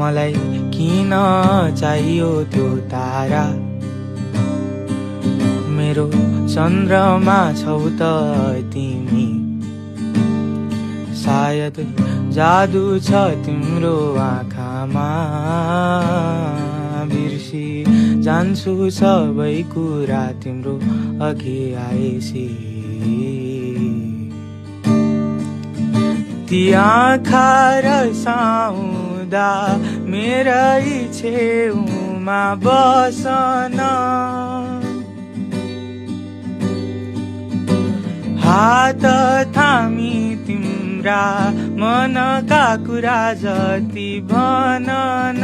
मलाई किन चाहियो त्यो तारा, मेरो चन्द्रमा छौ त तिमी। सायद जादु छ तिम्रो आँखामा, बिर्सी जान्छु सबै कुरा तिम्रो अघि आएसी। ती आँखा रसाउँदा मेरै छेउमा बसन, हात थामी तिम्रा मनका कुरा जति भनन।